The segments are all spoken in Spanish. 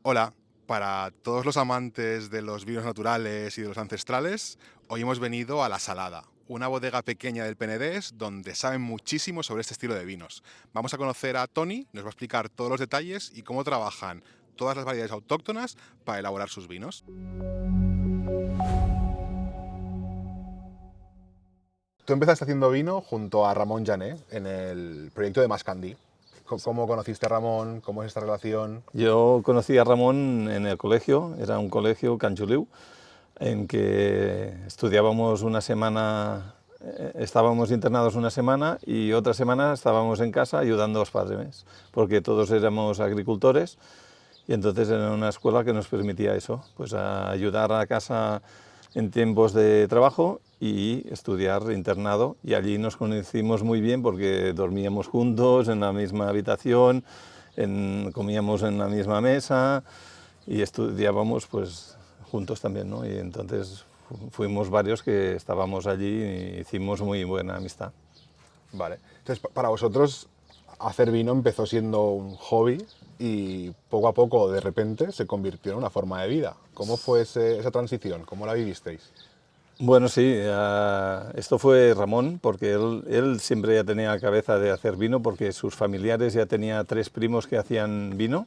Hola, para todos los amantes de los vinos naturales y de los ancestrales, hoy hemos venido a La Salada, una bodega pequeña del Penedés donde saben muchísimo sobre este estilo de vinos. Vamos a conocer a Tony, nos va a explicar todos los detalles y cómo trabajan todas las variedades autóctonas para elaborar sus vinos. Tú empezaste haciendo vino junto a Ramón Llané en el proyecto de Mascandí. ¿Cómo conociste a Ramón? ¿Cómo es esta relación? Yo conocí a Ramón en el colegio, era un colegio, Can Juliu, en que estudiábamos una semana, estábamos internados una semana y otra semana estábamos en casa ayudando a los padres, porque todos éramos agricultores y entonces era una escuela que nos permitía eso, pues a ayudar a casa en tiempos de trabajo y estudiar internado, y allí nos conocimos muy bien porque dormíamos juntos en la misma habitación, comíamos en la misma mesa y estudiábamos pues juntos también, ¿no? Y entonces fuimos varios que estábamos allí y hicimos muy buena amistad. Vale. Entonces, para vosotros, hacer vino empezó siendo un hobby y poco a poco, de repente, se convirtió en una forma de vida. ¿Cómo fue esa transición? ¿Cómo la vivisteis? Bueno, sí, esto fue Ramón, porque él siempre ya tenía cabeza de hacer vino, porque sus familiares ya tenía tres primos que hacían vino,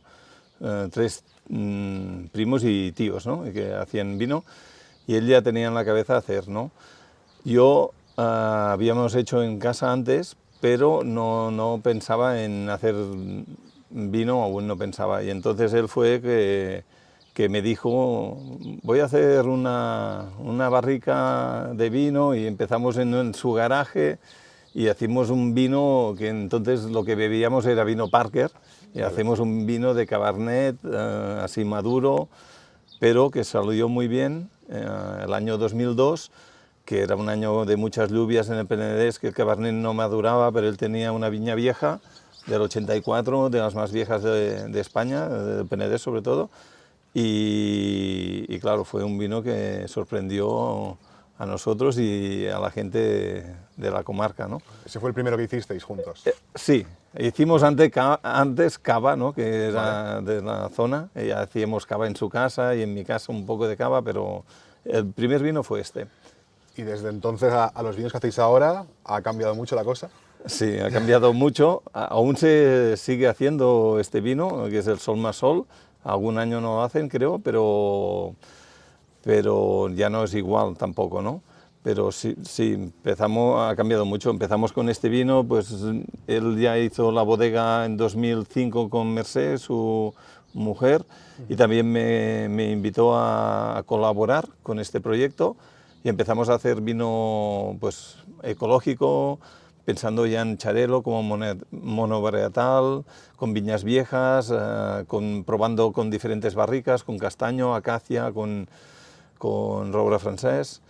tres primos y tíos, ¿no? Que hacían vino, y él ya tenía en la cabeza hacer, ¿no? Yo habíamos hecho en casa antes, pero no pensaba en hacer vino, aún no pensaba. Y entonces él fue que me dijo, voy a hacer una barrica de vino, y empezamos en su garaje y hacemos un vino que entonces lo que bebíamos era vino Parker, y Vale. hacemos un vino de Cabernet así maduro, pero que salió muy bien el año 2002, que era un año de muchas lluvias en el Penedés, que el Cabernet no maduraba, pero él tenía una viña vieja del 84, de las más viejas de España, del Penedés sobre todo, y claro, fue un vino que sorprendió a nosotros y a la gente de la comarca, ¿no? Ese fue el primero que hicisteis juntos. Sí, hicimos Vale. antes cava, ¿no? Que Vale. era de la zona, y hacíamos cava en su casa y en mi casa un poco de cava, pero el primer vino fue este. Y desde entonces a los vinos que hacéis ahora, ¿ha cambiado mucho la cosa? Sí, ha cambiado mucho, aún se sigue haciendo este vino, que es el Sol más Sol, algún año no lo hacen creo, pero ya no es igual tampoco, ¿no? Pero sí, sí, ha cambiado mucho. Empezamos con este vino, pues él ya hizo la bodega en 2005 con Mercé, su mujer, y también me invitó a colaborar con este proyecto, y empezamos a hacer vino pues ecológico, pensando ya en Charelo como monovarietal, con viñas viejas, probando con diferentes barricas, con castaño, acacia, con roure francés,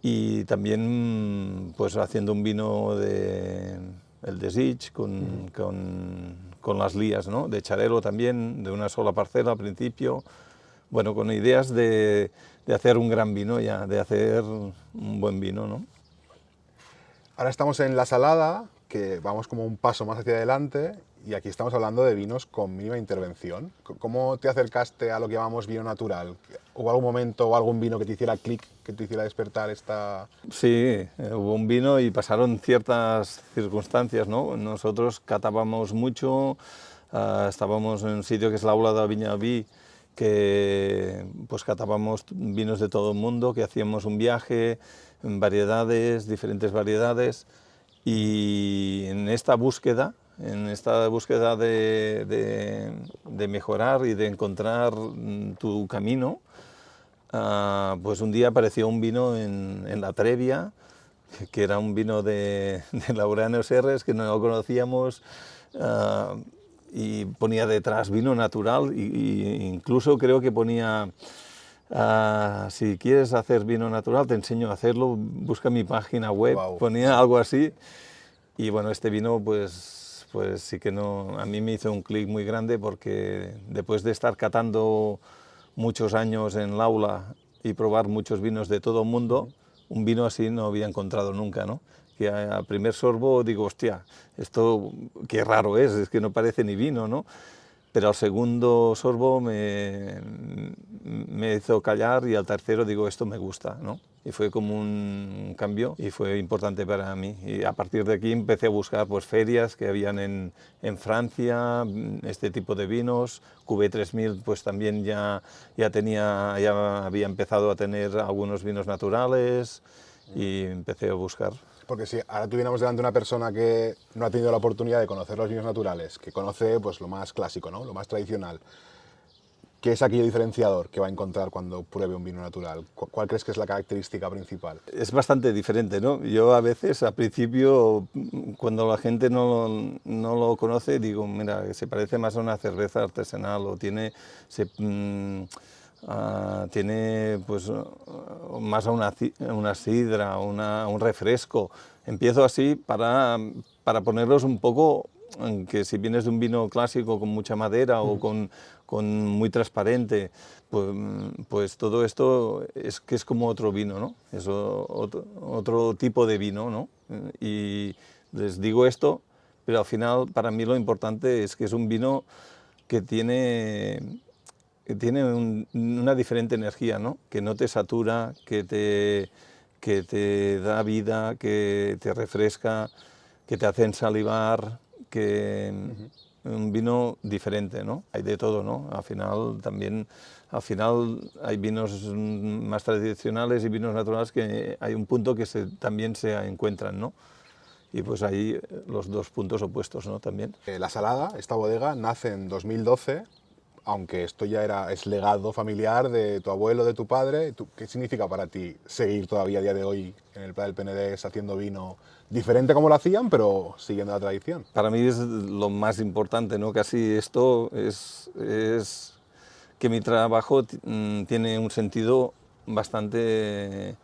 y también pues haciendo un vino de el Desig con las lías, ¿no? De Charelo también, de una sola parcela al principio, bueno, con ideas de hacer un gran vino ya, de hacer un buen vino, ¿no? Ahora estamos en La Salada, que vamos como un paso más hacia adelante, y aquí estamos hablando de vinos con mínima intervención. ¿Cómo te acercaste a lo que llamamos vino natural? ¿Hubo algún momento o algún vino que te hiciera clic, que te hiciera despertar esta...? Sí, hubo un vino y pasaron ciertas circunstancias, ¿no? Nosotros catábamos mucho, estábamos en un sitio que es la Aula de la Viña del Vi, que pues catábamos vinos de todo el mundo, que hacíamos un viaje en variedades, diferentes variedades, y en esta búsqueda de mejorar y de encontrar tu camino, pues un día apareció un vino en la Trevia, que era un vino de Laureano Serres, que no lo conocíamos, ah, y ponía detrás vino natural, y incluso creo que ponía, si quieres hacer vino natural te enseño a hacerlo, busca mi página web, Wow. ponía algo así. Y bueno, este vino pues sí que no, a mí me hizo un clic muy grande, porque después de estar catando muchos años en el aula y probar muchos vinos de todo el mundo, un vino así no había encontrado nunca, ¿no? Que al primer sorbo digo, hostia, esto qué raro es que no parece ni vino, ¿no? pero al segundo sorbo me hizo callar y al tercero digo, esto me gusta, ¿no? Y fue como un cambio y fue importante para mí. Y a partir de aquí empecé a buscar pues, ferias que habían en Francia, este tipo de vinos. QB3000 pues también ya había empezado a tener algunos vinos naturales y empecé a buscar. Porque si ahora tuviéramos delante una persona que no ha tenido la oportunidad de conocer los vinos naturales, que conoce pues, lo más clásico, ¿no? Lo más tradicional, ¿qué es aquello diferenciador que va a encontrar cuando pruebe un vino natural? ¿Cuál crees que es la característica principal? Es bastante diferente, ¿no? Yo a veces, al principio, cuando la gente no lo conoce, digo, mira, se parece más a una cerveza artesanal o tiene pues, más a una sidra, un refresco. Empiezo así para ponerlos un poco, que si vienes de un vino clásico con mucha madera o con muy transparente, pues todo esto es como otro vino, ¿no? Es otro tipo de vino, ¿no? Y les digo esto, pero al final para mí lo importante es que es un vino que tiene una diferente energía, ¿no? Que no te satura, que te da vida, que te refresca, que te hace ensalivar, que un vino diferente, ¿no? Hay de todo, ¿no? Al final hay vinos más tradicionales y vinos naturales que hay un punto que también se encuentran, ¿no? Y pues ahí los dos puntos opuestos, ¿no? También. La Salada, esta bodega, nace en 2012, aunque esto ya es legado familiar de tu abuelo, de tu padre. ¿Qué significa para ti seguir todavía a día de hoy en el Pla del Penedès haciendo vino diferente como lo hacían, pero siguiendo la tradición? Para mí es lo más importante, ¿no? Casi esto es que mi trabajo tiene un sentido bastante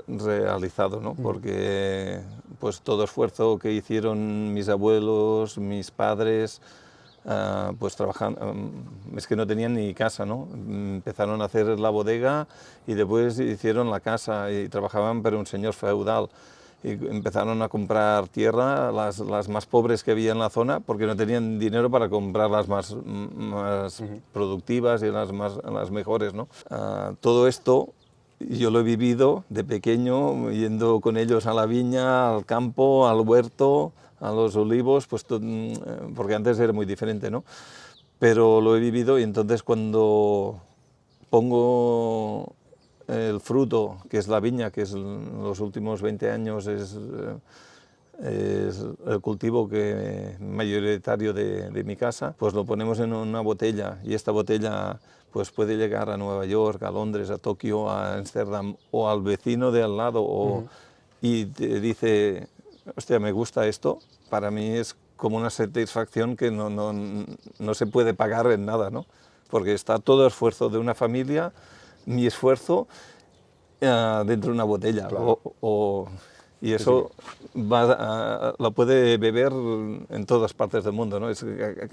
realizado, ¿no? Porque pues todo esfuerzo que hicieron mis abuelos, mis padres, pues trabajando, es que no tenían ni casa, ¿no? Empezaron a hacer la bodega y después hicieron la casa y trabajaban para un señor feudal. Y empezaron a comprar tierra, las más pobres que había en la zona, porque no tenían dinero para comprar las más productivas y las mejores, ¿no? Todo esto yo lo he vivido de pequeño, yendo con ellos a la viña, al campo, al huerto, a los olivos, pues porque antes era muy diferente, ¿no? Pero lo he vivido y entonces cuando pongo el fruto, que es la viña, que es los últimos 20 años es el cultivo mayoritario de mi casa, pues lo ponemos en una botella y esta botella pues puede llegar a Nueva York, a Londres, a Tokio, a Ámsterdam o al vecino de al lado y te dice, hostia, me gusta esto, para mí es como una satisfacción que no se puede pagar en nada, ¿no? Porque está todo el esfuerzo de una familia, mi esfuerzo, dentro de una botella. Claro. Y eso lo puede beber en todas partes del mundo, ¿no? Es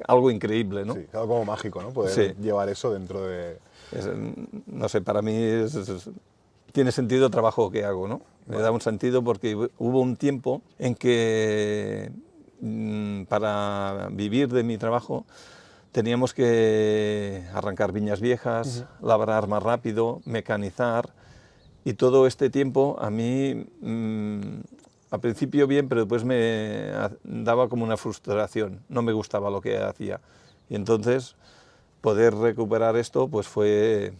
algo increíble, ¿no? Sí, algo como mágico, ¿no? Poder Sí. llevar eso dentro de... No sé, para mí tiene sentido el trabajo que hago, ¿no? Me da un sentido porque hubo un tiempo en que para vivir de mi trabajo teníamos que arrancar viñas viejas, labrar más rápido, mecanizar, y todo este tiempo a mí, al principio bien, pero después me daba como una frustración, no me gustaba lo que hacía. Y entonces poder recuperar esto pues fue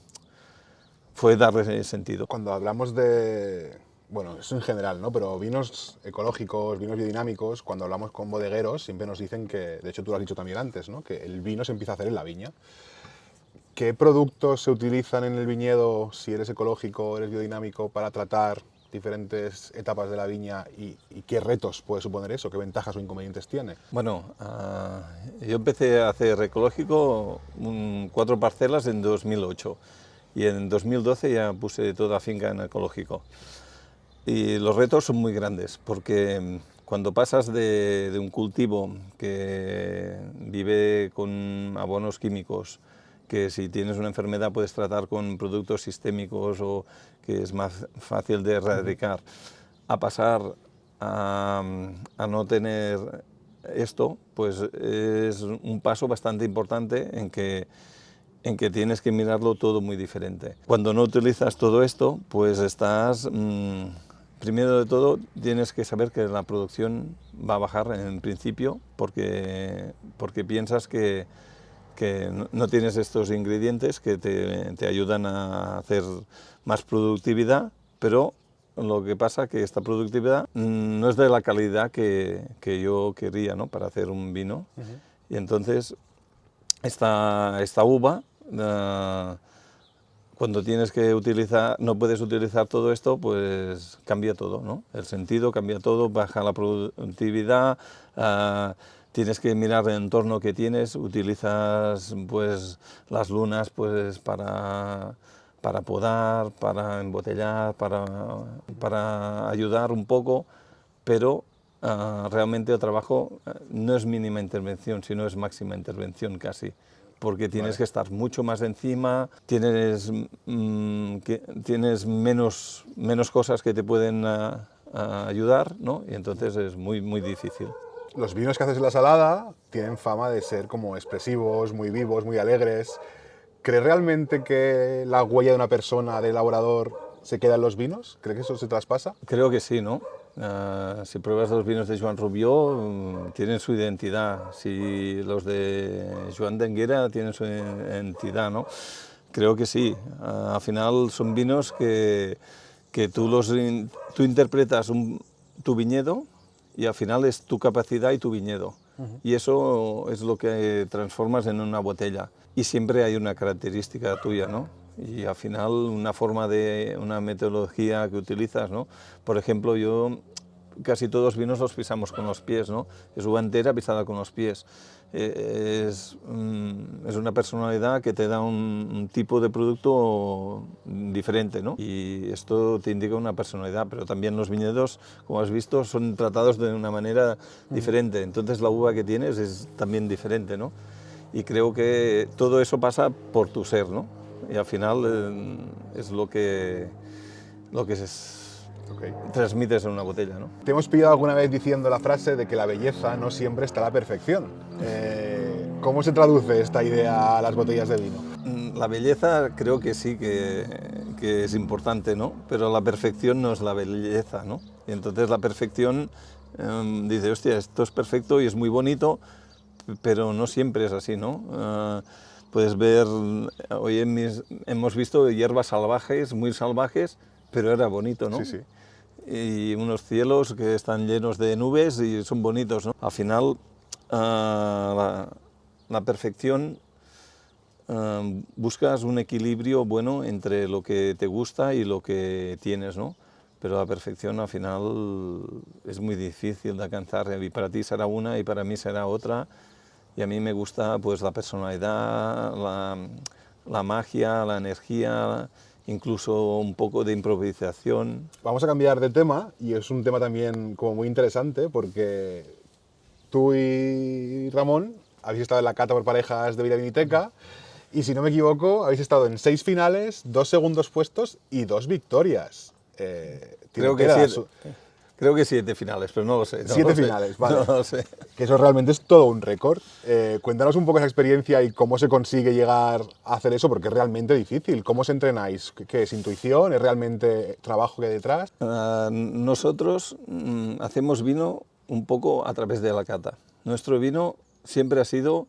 darle sentido. Cuando hablamos de... Bueno, eso en general, ¿no? Pero vinos ecológicos, vinos biodinámicos, cuando hablamos con bodegueros siempre nos dicen que, de hecho tú lo has dicho también antes, ¿no? Que el vino se empieza a hacer en la viña. ¿Qué productos se utilizan en el viñedo, si eres ecológico o eres biodinámico, para tratar diferentes etapas de la viña y qué retos puede suponer eso? ¿Qué ventajas o inconvenientes tiene? Bueno, yo empecé a hacer ecológico 4 parcelas en 2008 y en 2012 ya puse toda finca en ecológico. Y los retos son muy grandes porque cuando pasas de un cultivo que vive con abonos químicos, que si tienes una enfermedad puedes tratar con productos sistémicos o que es más fácil de erradicar, a pasar a no tener esto, pues es un paso bastante importante en que tienes que mirarlo todo muy diferente. Cuando no utilizas todo esto, pues estás, primero de todo, tienes que saber que la producción va a bajar en principio porque piensas que no tienes estos ingredientes que te ayudan a hacer más productividad, pero lo que pasa es que esta productividad no es de la calidad que yo quería, ¿no?, para hacer un vino. Y entonces esta uva, cuando tienes que utilizar, no puedes utilizar todo esto, pues cambia todo, ¿no? El sentido cambia todo, baja la productividad, tienes que mirar el entorno que tienes, utilizas pues las lunas pues para podar, para embotellar, para ayudar un poco, pero realmente el trabajo no es mínima intervención, sino es máxima intervención casi, porque tienes que estar mucho más encima, tienes menos cosas que te pueden ayudar, ¿no? Y entonces es muy, muy difícil. Los vinos que haces en la salada tienen fama de ser como expresivos, muy vivos, muy alegres. ¿Crees realmente que la huella de una persona, del elaborador, se queda en los vinos? ¿Crees que eso se traspasa? Creo que sí, ¿no? Si pruebas los vinos de Joan Rubió, tienen su identidad. Si los de Joan d'Anguera tienen su identidad, ¿no? Creo que sí. Al final son vinos que tú interpretas tu viñedo y al final es tu capacidad y tu viñedo. Y eso es lo que transformas en una botella. Y siempre hay una característica tuya, ¿no? Y al final una metodología que utilizas, ¿no? Por ejemplo, yo casi todos los vinos los pisamos con los pies, ¿no? Es uva entera pisada con los pies. Es una personalidad que te da un tipo de producto diferente, ¿no? Y esto te indica una personalidad, pero también los viñedos, como has visto, son tratados de una manera diferente. Entonces la uva que tienes es también diferente, ¿no? Y creo que todo eso pasa por tu ser, ¿no? Y al final es lo que transmites en una botella, ¿no? Te hemos pillado alguna vez diciendo la frase de que la belleza no siempre está a la perfección. ¿Cómo se traduce esta idea a las botellas de vino? La belleza creo que sí que es importante, ¿no? Pero la perfección no es la belleza, ¿no? Y entonces la perfección dice, hostia, esto es perfecto y es muy bonito, pero no siempre es así, ¿no? Puedes ver, hoy hemos visto hierbas salvajes, muy salvajes, pero era bonito, ¿no? Sí, sí. Y unos cielos que están llenos de nubes y son bonitos, ¿no? Al final, la perfección, buscas un equilibrio bueno entre lo que te gusta y lo que tienes, ¿no? Pero la perfección al final es muy difícil de alcanzar, y para ti será una y para mí será otra, y a mí me gusta pues la personalidad, la magia, la energía, incluso un poco de improvisación. Vamos a cambiar de tema, y es un tema también como muy interesante, porque tú y Ramón habéis estado en la cata por parejas de Vida Viniteca, y si no me equivoco, habéis estado en 6 finales, 2 segundos puestos y 2 victorias. Creo que 7 finales, pero no lo sé. 7 finales, vale. No lo sé. Que eso realmente es todo un récord. Cuéntanos un poco esa experiencia y cómo se consigue llegar a hacer eso, porque es realmente difícil. ¿Cómo os entrenáis? ¿Qué es intuición? ¿Es realmente trabajo que hay detrás? Nosotros hacemos vino un poco a través de la cata. Nuestro vino siempre ha sido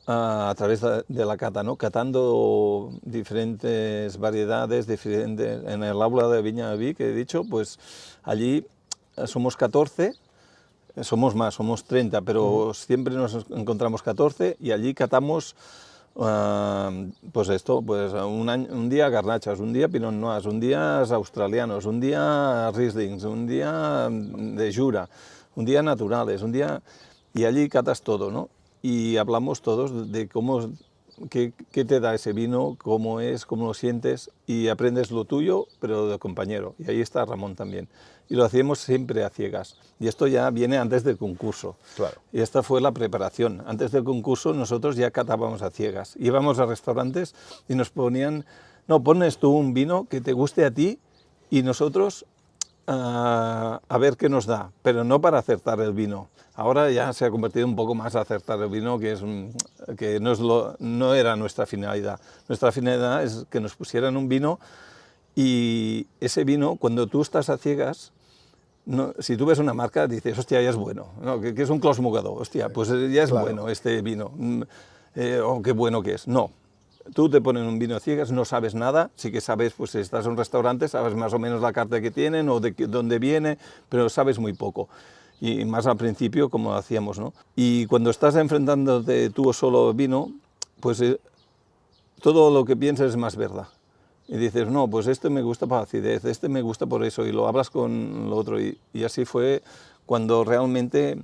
a través de la cata, ¿no? Catando diferentes variedades, en el aula de Viña de Vic, que he dicho, pues allí somos 14, somos más, somos 30, pero siempre nos encontramos 14 y allí catamos pues esto, pues un día garnachas, un día pinot noirs, un día australianos, un día rieslings, un día de jura, un día naturales, un día... Y allí catas todo, ¿no? Y hablamos todos de qué te da ese vino, cómo es, cómo lo sientes, y aprendes lo tuyo, pero del compañero. Y ahí está Ramón también. Y lo hacíamos siempre a ciegas. Y esto ya viene antes del concurso. Claro. Y esta fue la preparación. Antes del concurso nosotros ya catábamos a ciegas. Íbamos a restaurantes y nos ponían, no, pones tú un vino que te guste a ti y nosotros a ver qué nos da, pero no para acertar el vino. Ahora ya se ha convertido un poco más a acertar el vino, que no era nuestra finalidad. Nuestra finalidad es que nos pusieran un vino y ese vino, cuando tú estás a ciegas, no, si tú ves una marca, dices, hostia, ya es bueno, no, que es un Clos Mugador, hostia, pues ya es bueno este vino, oh, qué bueno que es. No, tú te pones un vino a ciegas, no sabes nada, sí que sabes, pues si estás en un restaurante, sabes más o menos la carta que tienen o de dónde viene, pero sabes muy poco. Y más al principio, como hacíamos, ¿no? Y cuando estás enfrentándote tú solo vino, pues todo lo que piensas es más verdad. Y dices, no, pues este me gusta por acidez, este me gusta por eso, y lo hablas con lo otro. Y así fue cuando realmente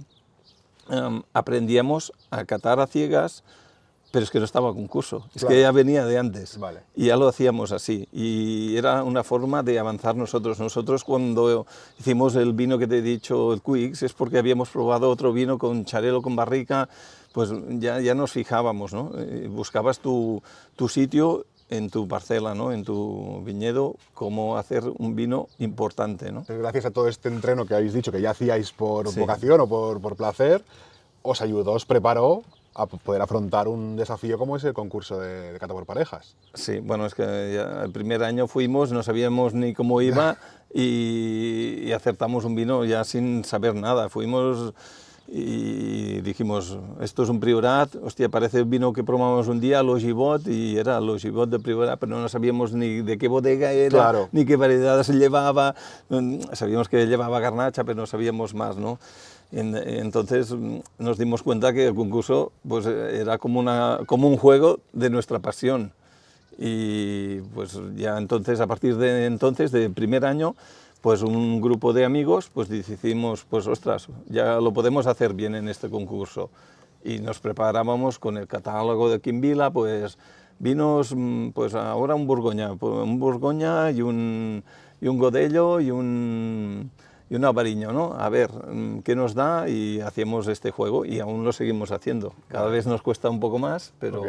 aprendíamos a catar a ciegas, pero es que no estaba a concurso, es que ya venía de antes. Vale. Y ya lo hacíamos así. Y era una forma de avanzar nosotros. Nosotros cuando hicimos el vino que te he dicho, el Quix, es porque habíamos probado otro vino con Xarel·lo, con barrica, pues ya nos fijábamos, ¿no? Buscabas tu sitio en tu parcela, ¿no? En tu viñedo, cómo hacer un vino importante, ¿no? Gracias a todo este entreno que habéis dicho, que ya hacíais por Sí. vocación o por placer, os ayudó, os preparó a poder afrontar un desafío como es el concurso de cata por parejas. Sí, bueno, es que ya el primer año fuimos, no sabíamos ni cómo iba y acertamos un vino ya sin saber nada. Fuimos y dijimos, esto es un Priorat, hostia, parece el vino que probamos un día, l'Ogivat, y era l'Ogivat de Priorat, pero no sabíamos ni de qué bodega era, ni qué variedades llevaba. Sabíamos que llevaba garnacha, pero no sabíamos más, ¿no? Entonces nos dimos cuenta que el concurso pues, era como un juego de nuestra pasión. Y pues ya entonces, a partir de entonces, del primer año, pues un grupo de amigos pues decidimos, pues ostras, ya lo podemos hacer bien en este concurso. Y nos preparábamos con el catálogo de Quim·vila, pues vinos, pues ahora un Borgoña y un Godello y un Albariño, ¿no? A ver qué nos da, y hacíamos este juego y aún lo seguimos haciendo. Cada vez nos cuesta un poco más, pero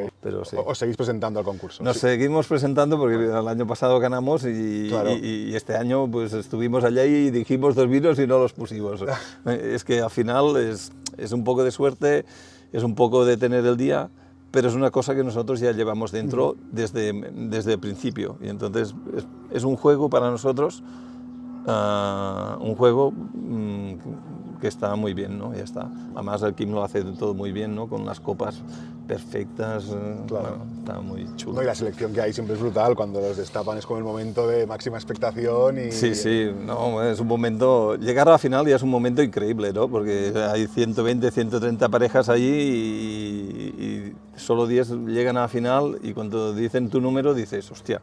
sí. Os seguís presentando al concurso. Nos seguimos presentando porque el año pasado ganamos y este año pues estuvimos allá y dijimos 2 vinos y no los pusimos. Es que al final es un poco de suerte, es un poco de tener el día, pero es una cosa que nosotros ya llevamos dentro desde el principio. Y entonces es un juego para nosotros, un juego que está muy bien, ¿no? Ya está. Además el Quim lo hace todo muy bien, ¿no? Con las copas perfectas, bueno, está muy chulo. No, y la selección que hay siempre es brutal, cuando los destapan es como el momento de máxima expectación y... Sí, no, es un momento, llegar a la final ya es un momento increíble, ¿no? Porque hay 120, 130 parejas allí y solo 10 llegan a la final, y cuando dicen tu número dices, hostia,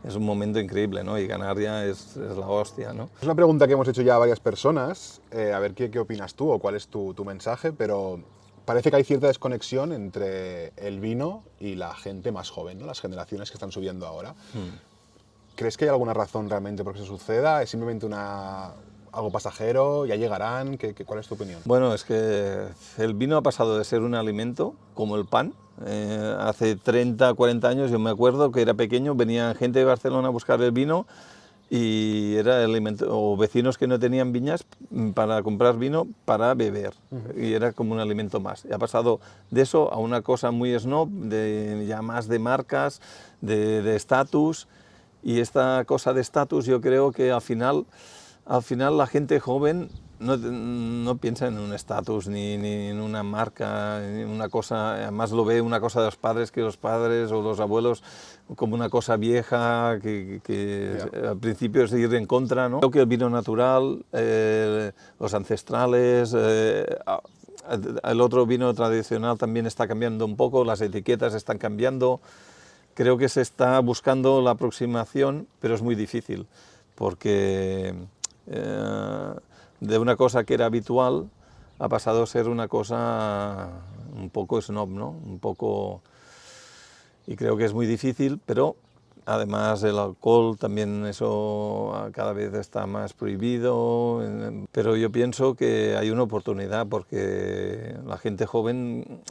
es un momento increíble, ¿no? Y ganar ya es la hostia, ¿no? Es una pregunta que hemos hecho ya a varias personas, a ver qué opinas tú o cuál es tu mensaje, pero parece que hay cierta desconexión entre el vino y la gente más joven, ¿no? Las generaciones que están subiendo ahora. ¿Crees que hay alguna razón realmente por qué eso suceda? ¿Es simplemente algo pasajero? ¿Ya llegarán? ¿Cuál es tu opinión? Bueno, es que el vino ha pasado de ser un alimento, como el pan. Hace 30, 40 años, yo me acuerdo que era pequeño, venía gente de Barcelona a buscar el vino y era el alimento, o vecinos que no tenían viñas para comprar vino para beber, y era como un alimento más. Y ha pasado de eso a una cosa muy snob, ya más de marcas, de estatus, y esta cosa de estatus yo creo que al final la gente joven no piensa en un estatus ni en una marca, ni una cosa, además lo ve una cosa de los padres, que los padres o los abuelos como una cosa vieja que al principio es ir en contra, ¿no? Creo que el vino natural, los ancestrales, el otro vino tradicional también está cambiando un poco, las etiquetas están cambiando. Creo que se está buscando la aproximación, pero es muy difícil, porque de una cosa que era habitual ha pasado a ser una cosa un poco snob, ¿no? Un poco... Y creo que es muy difícil, pero además el alcohol también, eso cada vez está más prohibido, pero yo pienso que hay una oportunidad, porque la gente joven,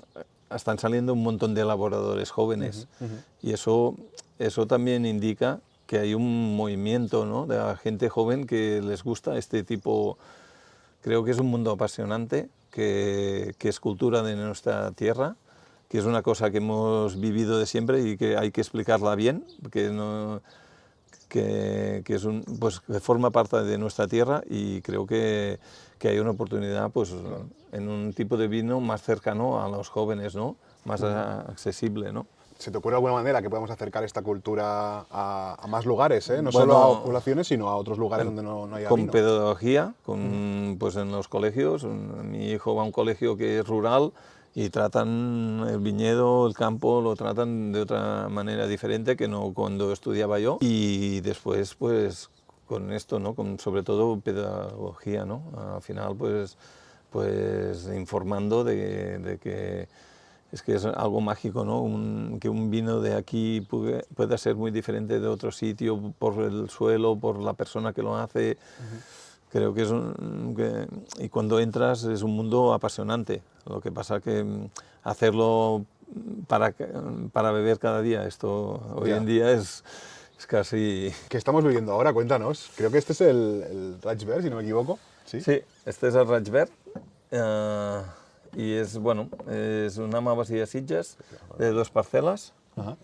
están saliendo un montón de elaboradores jóvenes, y eso también indica que hay un movimiento, ¿no?, de la gente joven que les gusta este tipo. Creo que es un mundo apasionante, que es cultura de nuestra tierra, que es una cosa que hemos vivido de siempre y que hay que explicarla bien, que, no, que es pues, que forma parte de nuestra tierra, y creo que hay una oportunidad pues, en un tipo de vino más cercano a los jóvenes, ¿no?, más accesible, ¿no? ¿Se te ocurre alguna manera que podamos acercar esta cultura a más lugares, ¿eh? No solo a Bueno, poblaciones, sino a otros lugares donde no haya con vino? pedagogía, pues en los colegios. Mi hijo va a un colegio que es rural y tratan el viñedo, el campo, lo tratan de otra manera diferente que no cuando estudiaba yo. Y después, pues con esto, ¿no?, con sobre todo pedagogía, ¿no? Al final, pues informando de que es que es algo mágico, ¿no? Que un vino de aquí pueda ser muy diferente de otro sitio por el suelo, por la persona que lo hace. Creo que y cuando entras es un mundo apasionante. Lo que pasa que hacerlo para beber cada día, esto hoy en día es casi... ¿Qué estamos viviendo ahora? Cuéntanos. Creo que este es el Rajber, si no me equivoco. ¿Sí? Sí, este es el Rajber. Y es, bueno, es una Malvasia de Sitges de 2 parcelas. Ajá.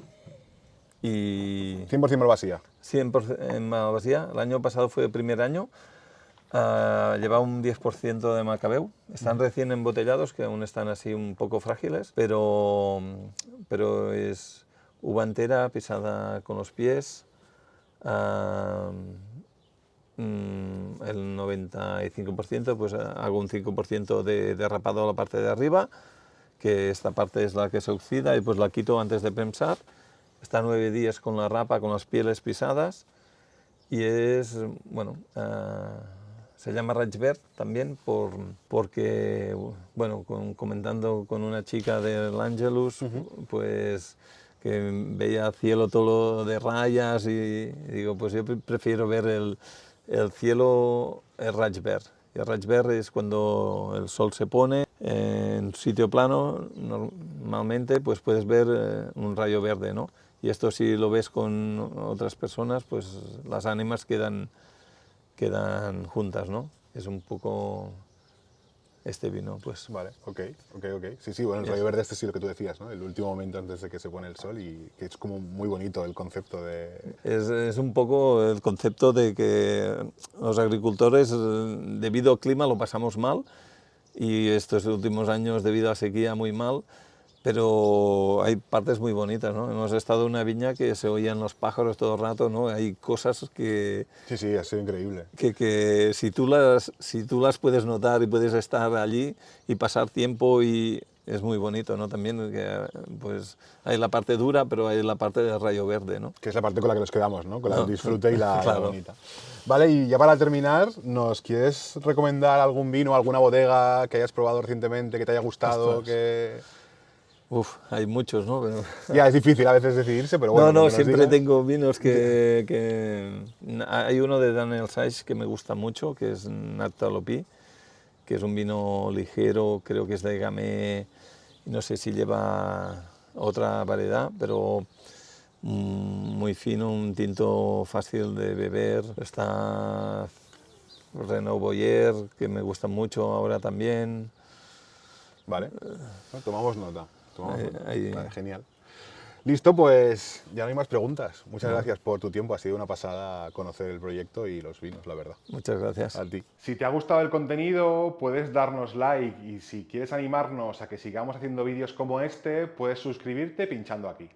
Y 100% Malvasia. 100% en Malvasia. El año pasado fue el primer año. Lleva un 10% de Macabeu. Están recién embotellados, que aún están así un poco frágiles, pero es uva entera, pisada con los pies. El 95%, pues hago un 5% de derrapado a la parte de arriba, que esta parte es la que se oxida, y pues la quito antes de prensar. Está 9 días con la rapa, con las pieles pisadas, y es, bueno, se llama Rajber también porque, bueno, comentando con una chica del Angelus, pues que veía el cielo todo de rayas, y digo, pues yo prefiero ver el cielo, el Rajber. Y el Rajber es cuando el sol se pone en sitio plano, normalmente pues puedes ver un rayo verde, ¿no? Y esto, si lo ves con otras personas, pues las ánimas quedan juntas, ¿no? Es un poco este vino, pues. Vale, ok. Sí, bueno, el rayo verde este sí lo que tú decías, ¿no? El último momento antes de que se pone el sol, y que es como muy bonito el concepto de... Es un poco el concepto de que los agricultores, debido al clima, lo pasamos mal, y estos últimos años, debido a la sequía, muy mal, pero hay partes muy bonitas, ¿no? Hemos estado en una viña que se oían los pájaros todo el rato, ¿no? Hay cosas que Sí, ha sido increíble. si tú las puedes notar y puedes estar allí y pasar tiempo, y es muy bonito, ¿no? También pues hay la parte dura, pero hay la parte del rayo verde, ¿no? Que es la parte con la que nos quedamos, ¿no? Con la No, disfrute y la claro. bonita. Vale, y ya para terminar, ¿nos quieres recomendar algún vino, alguna bodega que hayas probado recientemente, que te haya gustado, Ostras. que... Uf, hay muchos, ¿no? Pero... Ya, es difícil a veces decidirse, pero bueno, No, con que nos siempre digas. tengo vinos Hay uno de Daniel Saiz que me gusta mucho, que es Natalopi, que es un vino ligero, creo que es de Gamay, no sé si lleva otra variedad, pero muy fino, un tinto fácil de beber. Está Renaud Boyer, que me gusta mucho ahora también. Vale, bueno, tomamos nota. Ahí- Vale, genial. Listo, pues ya no hay más preguntas. Muchas No. gracias por tu tiempo. Ha sido una pasada conocer el proyecto y los vinos, la verdad. Muchas gracias. A ti. Si te ha gustado el contenido, puedes darnos like, y si quieres animarnos a que sigamos haciendo vídeos como este, puedes suscribirte pinchando aquí.